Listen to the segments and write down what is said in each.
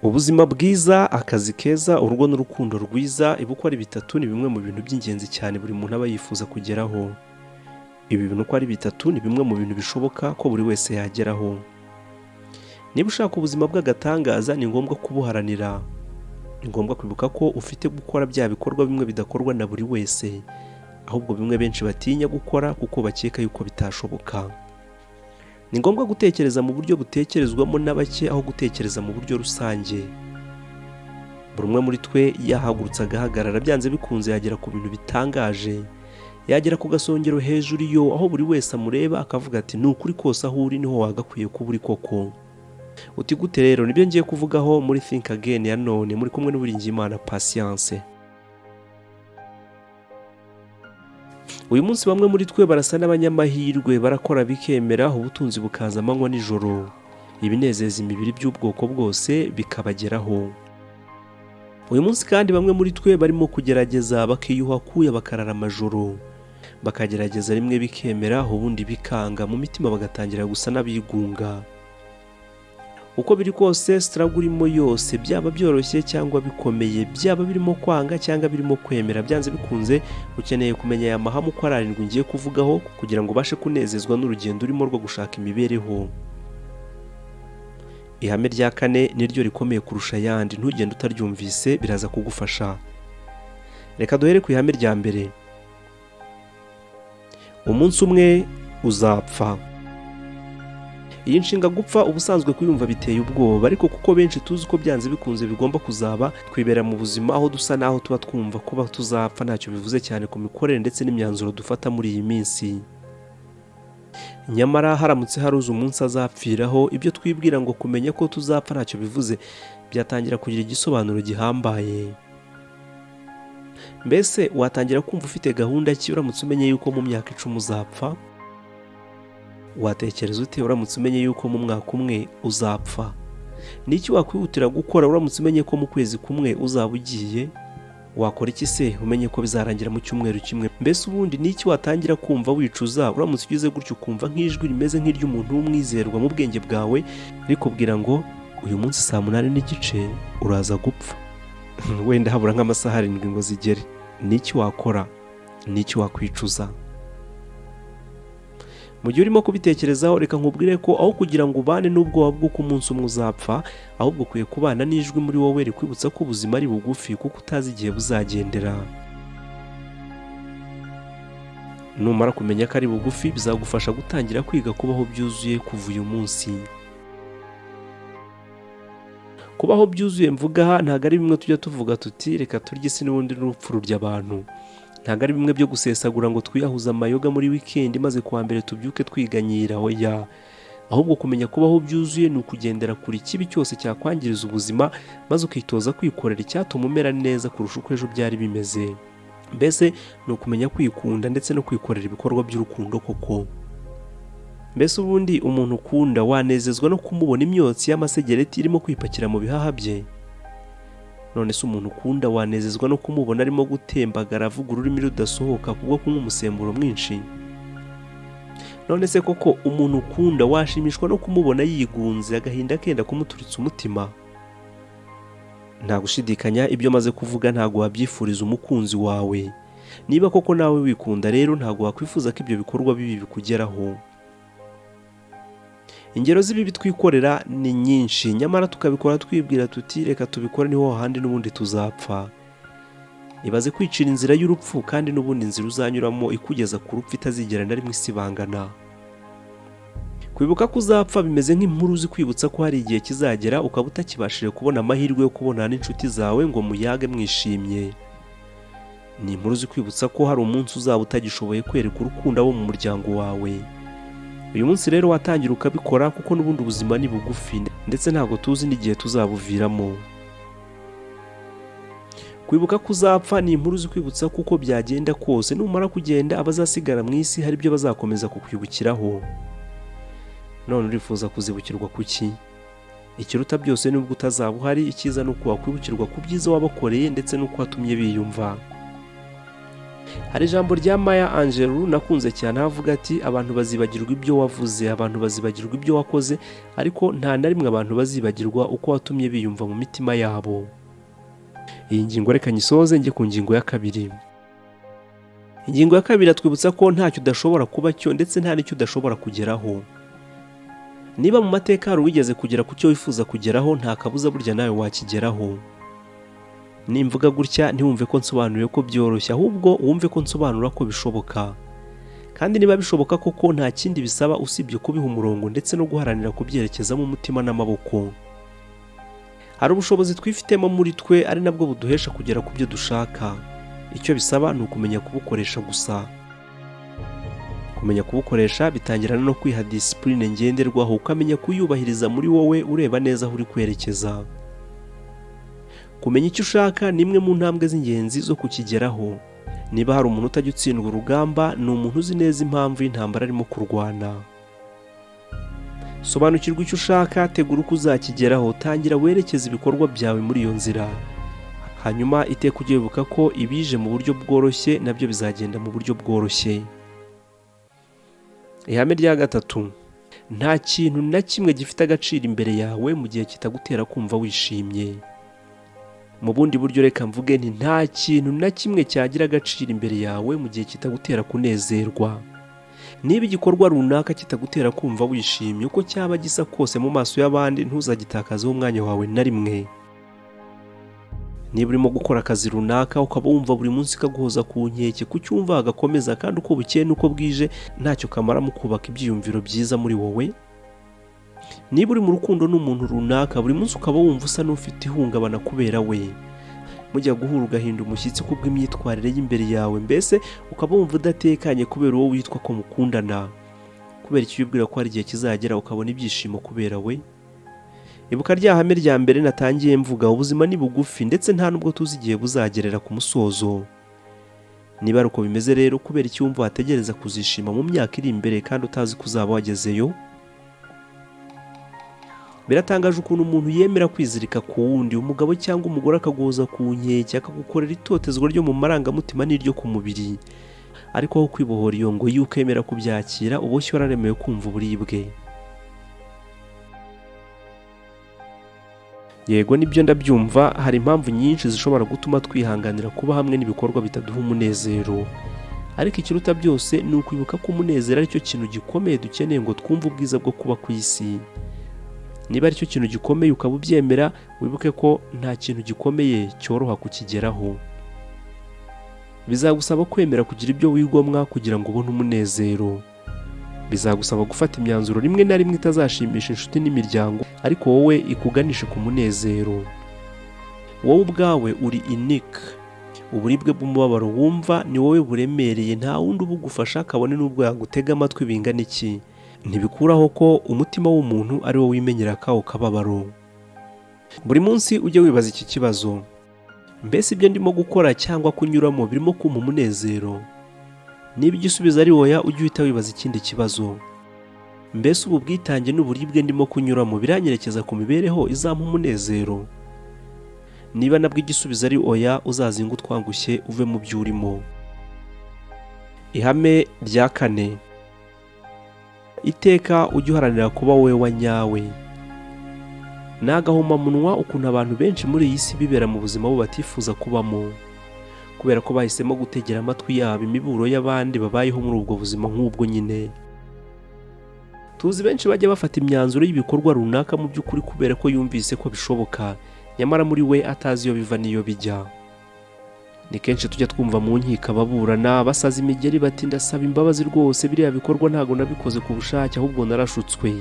Ubuzima bwiza, akazi keza, urugo n'urukundo rwiza, ibi uko ari bitatu ni bimwe mu bintu by'ingenzi cyane buri muntu aba yifuza kugeraho. Ibi bintu uko ari bitatu ni bimwe mu bintu bishoboka ko buri wese yageraho. Niba ushaka ubuzima bw'agatangaza ni ngombwa kubuharanira. Ni ngombwa kwibuka ko ufite gukora bya bikorwa bimwe bidakorwa na buri wese, ahubwo bimwe benshi batinya gukora kuko bakeka yuko bitashoboka. Ni ngombwa gutekereza mu buryo butekerezwamo na bake aho gutekereza mu buryo rusange. Buri umwe muri twe yahagurutse agahagarara byanze bikunze yagera ku bintu bitangaje, yagera ku gasongero hejuru iyo aho buri wese amureba akavuga ati ni ukuri kose aho uri niho wagakwiye kuba uri koko. Uti gute rero? Nibyo ngiye kuvugaho muri Think Again ya none, muri kumwe n'Uwiringiyimana Patience. Uyu munsi bamwe muri twe barasa n'abanyamahirwe, barakora bikemera, ubutunzi bukaza amanywa nijoro, ibinezeza imibiri by'ubwoko bwose bikabageraho. Uyu munsi kandi bamwe muri twe barimo kugerageza bakiyuha kuya bakarara amajoro, bakagerageza rimwe bikemera ubundi bikanga, mu mitima bagatangira gusa n'abigunga. Uko biri kose struggle urimo yose, byaba byoroshye cyangwa bikomeye, byaba birimo kwanga cyangwa birimo kwemera, byanze bikunze ukeneye kumenya aya mahame uko ari arindwi ngiye kuvugaho kugira ngo ubashe kunezezwa n'urugendo urimo rwo gushaka imibereho. Ihame rya kane niryo rikomeye kurusha ayandi, ntugende utaryumvise biraza kugufasha. Reka duhere ku ihame rya mbere. Umunsi umwe uzapfa. Iyi nshinga gupfa ubusanzwe kuyumva biteye ubwoba, ariko kuko benshi tuzi ko byanze bikunze bigomba kuzaba, twibera mu buzima aho dusa naho tuba twumva kuba tuzapfa ntacyo bivuze cyane ku mikorere ndetse n'imyanzuro dufata muri iyi minsi. Nyamara haramutse haruze umunsi azapfiraho, ibyo twibwira ngo kumenya ko tuzapfa ntacyo bivuze byatangira kugira igisobanuro gihambaye. Mbese watangira kumva ufite gahunda ki uramutse umenye yuko mu myaka 10 uzapfa? Watekereza ute uramutse umenye yuko mu mwaka umwe uzapfa? Niki wakwihutira gukora uramutse umenye ko mu kwezi kumwe uzaba ugiye? Wakora iki se umenye ko bizarangira mu cyumweru kimwe? Mbese ubundi niki watangira kumva wicuza uramutse ugize gutyo ukumva nk'ijwi rimeze nk'iry'umuntu w'umwizerwa mu bwenge bwawe rikubwira ngo uyu munsi saa 8:30 uraza gupfa? Wenda habura nk'amasaha 7 ngo zigere. Niki wakora? Niki wakwicuza? Mu gihe urimo kubitekerezaho, reka nkubwire ko aho kugira ngo ubane n'ubwoba bw'uko umunsi umwe uzapfa, ahubwo ukwiye kubana n'ijwi muri wowe rikwibutsa ko ubuzima ari bugufi kuko utazi igihe buzagendera. Numara kumenya ko ari bugufi, bizagufasha gutangira kwiga kubaho byuzuye kuva uyu munsi. Kubaho byuzuye mvuga aha ntabwo ari bimwe tujya tuvuga tuti reka turye isi n'ubundi n'urupfu rurya abantu. Ntabwo ari bimwe byo gusesagura ngo twiyahuze amayoga muri weekend maze kuwa mbere tubyuke twiganyira, oya. Ahubwo kumenya kubaho byuzuye ni ukugendera kuri kibi cyose cyakwangiriza ubuzima, maze ukitoza kwikorera icyatuma umera neza kurusha uko ejo byari bimeze. Mbese ni ukumenya kwikunda ndetse no kwikorera ibikorwa by'urukundo koko. Mbese ubundi umuntu ukunda wanezezwa no kumubona imyotsi y'amasegereti irimo kwipakira mu bihaha bye? None se umuntu ukunda wanezezwa no kumubona arimo gutembagara avuga ururimi rudasohoka kubwo kunywa umusemburo mwinshi? None se koko umuntu ukunda washimishwa no kumubona yigunze agahinda kenda kumuturitsa umutima? Nta gushidikanya ibyo maze kuvuga ntago wabyifuriza umukunzi wawe. Niba koko nawe wikunda rero ntago wakwifuza ko ibyo bikorwa bibi bikugeraho. Ingero z'ibibi twikorera ni nyinshi, nyamara tukabikora twibwira tuti reka tubikore niho handi n'ubundi tuzapfa. Ibaze kwicira inzira y'urupfu kandi n'ubundi inzira uzanyuramo ikugeza ku rupfu itazigera na rimwe isibangana. Kwibuka ko uzapfa bimeze nk'inkuru zikwibutsa ko hari igihe kizagera ukaba utakibashije kubona amahirwe yo kubonana n'inshuti zawe ngo muyage mwishimye. Ni inkuru zikwibutsa ko hari umunsi uzaba utagishoboye kwereka urukundo abo mu muryango wawe. Uyu munsi rero watangira ukabikora kuko n'ubundi ubuzima ni bugufi ndetse ntabwo tuzi n'igihe tuzabuviramo. Kwibuka ko uzapfa ni inkuru zikwibutsa kuko byagenda kose numara kugenda abazasigara mu isi hari ibyo bazakomeza kukwibukiraho. None urifuza kuzibukirwa kuki? Ikiruta byose nubwo utazaba uhari, icyiza nuko wakwibukirwa ku byiza wabakoreye ndetse nuko watumye biyumva. Hari ijambo rya Maya Angelou nakunze cyane avuga ati abantu bazibagirwa ibyo wavuze, abantu bazibagirwa ibyo wakoze, ariko nta na rimwe abantu bazibagirwa uko watumye biyumva mu mitima yabo. Iyi ngingo reka nyisoze njye ku ngingo ya kabiri. Ingingo ya kabiri atwibutsa ko ntacyo udashobora kuba cyo ndetse nta n'icyo udashobora kugeraho. Niba mu mateka hari uwigeze kugera ku cyo wifuza kugeraho, nta kabuza burya nawe wakigeraho. Nimvuga gutya ntiwumve ko nsobanuye ko byoroshye, ahubwo wumve ko nsobanura ko bishoboka. Kandi niba bishoboka koko nta kindi bisaba usibye kubiha umurongo ndetse no guharanira kubyerekezamo umutima n'amaboko. Hari ubushobozi twifitemo muri twe ari nabwo buduhesha kugera ku byo dushaka. Icyo bisaba ni ukumenya kubukoresha gusa. Kumenya kubukoresha bitangirana no kwiha discipline ngenderwaho, ukamenya kuyubahiriza muri wowe ureba neza aho uri kwerekeza. Kumenya icyo ushaka ni imwe mu ntambwe z'ingenzi zo kukigeraho. Niba hari umuntu utajya utsindwa urugamba, ni umuntu uzi neza impamvu y'intambara arimo kurwana. Sobanukirwa icyo ushaka, tegura uko uzakigeraho, tangira werekeza ibikorwa byawe muri iyo nzira. Hanyuma iteka ujye wibuka ko ibije mu buryo bworoshye nabyo bizagenda mu buryo bworoshye. Ihame rya gatatu: nta kintu na kimwe gifite agaciro imbere yawe mu gihe kitagutera kumva wishimye. Mu bundi buryo reka mvuge nti nta kintu na kimwe cyagira agaciro imbere yawe mu gihe kitagutera kunezerwa. Niba igikorwa runaka kitagutera kumva wishimye, uko cyaba gisa kose mu maso y'abandi, ntuzagitakazeho umwanya wawe na rimwe. Niba urimo gukora akazi runaka ukaba wumva buri munsi kaguhoza ku nkeke, kucyumva agakomeza, kandi uko bukeye n'uko bwije ntacyo kamara mu kubaka ibyiyumviro byiza muri wowe. Niba uri mu rukundo n'umuntu runaka, buri munsi ukaba wumva usa n'ufite ihungabana kubera we. Mujya guhura ugahinda umushyitsi kubw'imyitwarire y'imbere yawe, mbese ukaba wumva udatekanye kubera uwo witwa ko mukundana. Kubera icyo wibwira ko hari igihe kizagera ukabona ibyishimo kubera we. Ibuka rya hame rya mbere natangiye mvuga, ubuzima ni bugufi ndetse nta nubwo tuzi igihe buzagerera ku musozo. Niba ari uko bimeze rero, kubera icyo wumva wategereza kuzishima mu myaka iri imbere kandi utazi ko uzaba wagezeyo? Biratangaje ukuntu umuntu yemera kwizirika ku wundi, umugabo cyangwa umugore akaguhoza ku nkeke, akagukorera itotezwa ryo mu marangamutima n'iryo ku mubiri. Ariko aho kwibohora iyo ngo ukemera kubyakira, uboshye wararemewe kumva uburibwe. Yego nibyo ndabyumva, hari impamvu nyinshi zishobora gutuma twihanganira kuba hamwe n'ibikorwa bitaduha umunezero. Ariko ikiruta byose ni ukwibuka ko umunezero ari cyo kintu gikomeye dukeneye ngo twumve ubwiza bwo kuba ku isi. Niba ari cyo kintu gikomeye ukaba ubyemera, wibuke ko nta kintu gikomeye cyoroha kukigeraho. Bizagusaba kwemera kugira ibyo wigomwa kugira ngo ubone umunezero. Bizagusaba gufata imyanzuro rimwe na rimwe itazashimisha inshuti n'imiryango, ariko wowe ikuganishe ku munezero. Wowe ubwawe uri unique. Uburibwe bw'umubabaro wumva ni wowe buremereye, nta wundi ubugufasha kabone n'ubwo yagutega amatwi bingana iki. Ntibikuraho ko umutima w'umuntu ari wo wimenyera kawo kababaro. Buri munsi ujye wibaza iki kibazo: mbese ibyo ndimo gukora cyangwa kunyuramo birimo kumpa umunezero? Niba igisubizo ari oya, ujye uhita wibaza ikindi kibazo: mbese ubu bwitange n'uburibwe ndimo kunyuramo biranyerekeza ku mibereho izampa umunezero? Niba nabwo igisubizo ari oya, uzazinga utwangushye uve mu byo urimo. Ihame rya kane: iteka ujye uharanira kuba wowe wa nyawe. Ni agahomamunwa ukuntu abantu benshi muri iyi si bibera mu buzima bo batifuza kubamo, kubera ko bahisemo gutegera amatwi yabo imiburo y'abandi babayeho muri ubwo buzima nk'ubwo nyine. Tuzi benshi bajya bafata imyanzuro y'ibikorwa runaka mu by'ukuri kubera ko yumvise ko bishoboka, nyamara muri we atazi iyo biva n'iyo bijya. Ni kenshi tujya twumva mu nkiko ababurana basaza imigeri bati ndasaba imbabazi rwose, biriya bikorwa ntago nabikoze ku bushake ahubwo narashutswe.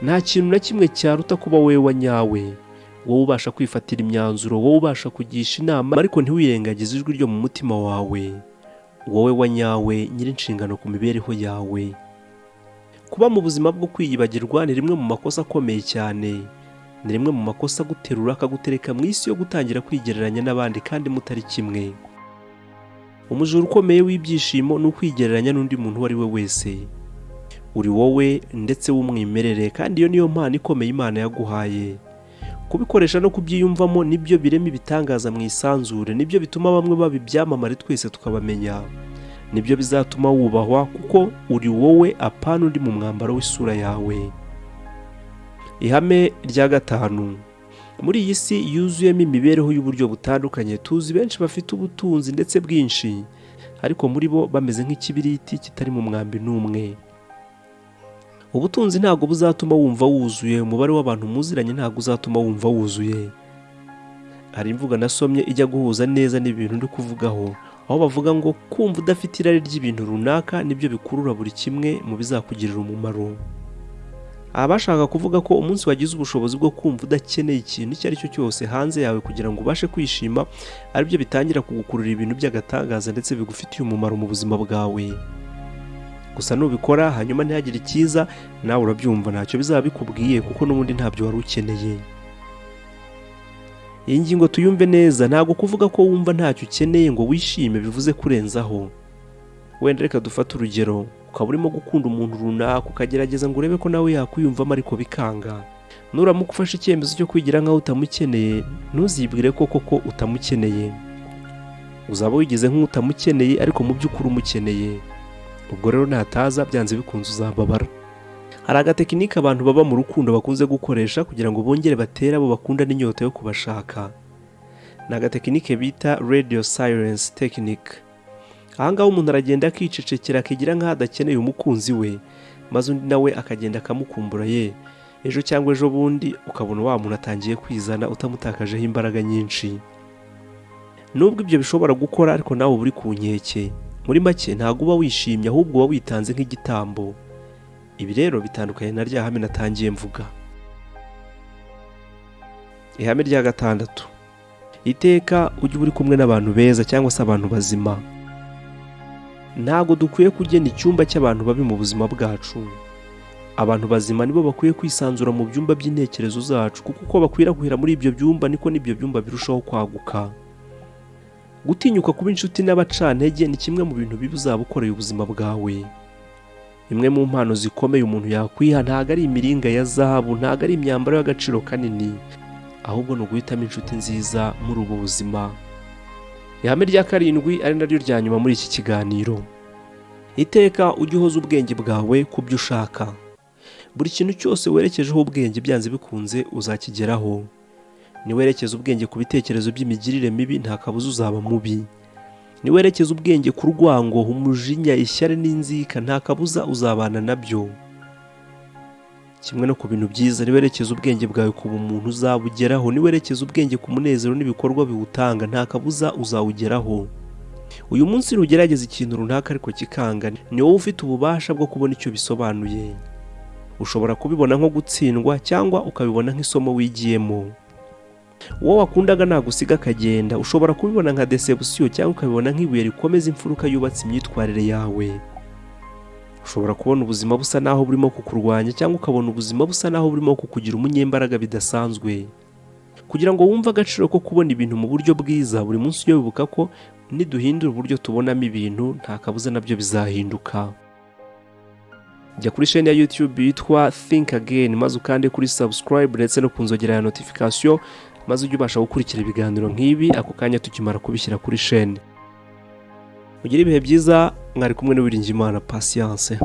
Nta kintu na kimwe cyaruta kuba wowe wa nyawe, wowe ubasha kwifatira imyanzuro, wowe ubasha kugisha inama, ariko ntiwirengagize ijwi ryo mu mutima wawe. Wowe wa nyawe nyiri inshingano ku mibereho yawe. Kuba mu buzima bwo kwiyibagirwa ni rimwe mu makosa akomeye cyane. Ni rimwe mu makosa guterura akagutereka mu isi yo gutangira kwigereranya n'abandi kandi mutari kimwe. Umujura ukomeye w'ibyishimo ni ukwigereranya n'undi muntu uwo ari we wese. Uri wowe ndetse w'umwimerere, kandi iyo niyo mpano ikomeye Imana yaguhaye. kubikoresha no kubyiyumvamo nibyo birema ibitangaza mu isanzure, nibyo bituma bamwe baba ibyamamare twese tukabamenya, nibyo bizatuma wubahwa kuko uri wowe apana undi mu mwambaro w'isura yawe. Ihame rya 5: muri iyi si yuzuyemo imibereho y'uburyo butandukanye, tuzi benshi bafite ubutunzi ndetse bwinshi, ariko muri bo bameze nk'ikibiriti kitari mu mwambi n'umwe. Ubutunzi ntabwo buzatuma wumva wuzuye, umubare w'abantu muziranye ntabwo uzatuma wumva wuzuye. Hari imvugo nasomye ijya guhuza neza n'ibintu ndi kuvugaho, aho bavuga ngo kumva udafite irari ry'ibintu runaka nibyo bikurura buri kimwe mu bizakugirira umumaro. Aba bashaka kuvuga ko umunsi wagize ubushobozi bwo kumva udakeneye ikintu icyo ari cyo cyose hanze yawe kugira ngo ubashe kwishima, aribyo bitangira kugukurura ibintu by'agatangaza ndetse bigufitiye umumaro mu buzima bwawe. Gusa nubikora hanyuma ntihagire icyiza, nawe urabyumva ntacyo bizaba bikubwiye kuko n'ubundi ntabyo wari ukeneye. Iyi ngingo tuyumve neza, ntabwo kuvuga ko wumva ntacyo ukeneye ngo wishime bivuze kurenzaho. Wenda reka dufate urugero, ukaba urimo gukunda umuntu runaka ukagerageza ngo urebe ko nawe yakwiyumvamo ariko bikanga. Nuramuka ufashe icyemezo cyo kwigira nkaho utamukeneye, ntuzibwire ko koko utamukeneye. Uzaba wigize nk'utamukeneye ariko mu by'ukuri umukeneye. Ubwo rero nataza byanze bikunze uzababara. Hari agatekinike abantu baba mu rukundo bakunze gukoresha kugira ngo bongere batere abo bakunda n'inyota yo kubashaka. Ni agatekinike bita radio silence technique. Ahangaho umuntu aragenda akicecekera akigira nk'aho adakeneye umukunzi we, maze undi nawe akagenda akamukumbura ejo cyangwa ejo bundi ukabona wa muntu atangiye kwizana utamutakajeho imbaraga nyinshi. Nubwo ibyo bishobora gukora ariko nawe uba uri ku nkeke. Muri make ntabwo uba wishimye ahubwo uba witanze nk'igitambo. Ibi rero bitandukanye na rya hame natangiye mvuga. Ihame rya 6: iteka ujye uri kumwe n'abantu beza cyangwa se abantu bazima. Ntabwo dukwiye kugena icyumba cy'abantu babi mu buzima bwacu. Abantu bazima nibo bakwiye kwisanzura mu byumba by'intekerezo zacu, kuko uko bakwirakwira muri ibyo byumba niko n'ibyo byumba birushaho kwaguka. Gutinyuka kuba inshuti n'abacantege ni kimwe mu bintu bibi uzaba ukoreye ubuzima bwawe. Imwe mu mpano zikomeye umuntu yakwiha ntabwo ari imiringa ya zahabu, ntabwo ari imyambaro y'agaciro kanini, ahubwo ni uguhitamo inshuti nziza muri ubu buzima. Ihame rya 7 ari naryo rya nyuma muri iki kiganiro: iteka ujye uhoza ubwenge bwawe ku byo ushaka. Buri kintu cyose werekejeho ubwenge byanze bikunze uzakigeraho. Niwerekeza ubwenge ku bitekerezo by'imigirire mibi, nta kabuza uzaba mubi. Niwerekeza ubwenge ku rwango, umujinya, ishyari n'inzika, nta kabuza uzabana nabyo. Kimwe no ku bintu byiza, niwerekeza ubwenge bwawe ku bumuntu uzabugeraho. Niwerekeza ubwenge ku munezero n'ibikorwa biwutanga, nta kabuza uzawugeraho. Uyu munsi nugerageza ikintu runaka ariko kikanga, ni wowe ufite ububasha bwo kubona icyo bisobanuye. Ushobora kubibona nko gutsindwa cyangwa ukabibona nk'isomo wigiyemo. Uwo wakundaga nagusiga akagenda, ushobora kubibona nka deception cyangwa ukabibona nk'ibuye rikomeza imfuruka yubatse imyitwarire yawe. Ushobora kubona ubuzima busa naho burimo kukurwanya cyangwa ukabona ubuzima busa naho burimo kukugira umunyembaraga bidasanzwe. Kugira ngo wumve agaciro ko kubona ibintu mu buryo bwiza, buri munsi ujye wibuka ko niduhindura uburyo tubonamo ibintu, nta kabuza nabyo bizahinduka. Jya kuri chaîne ya YouTube yitwa Think Again, maze ukande kuri subscribe ndetse no kunzogera ya notification, maze ujye ubasha gukurikira ibiganiro nk'ibi ako kanya tukimara kubishyira kuri chaîne. Mugire ibihe byiza, mwari kumwe n'Uwiringiyimana Patience.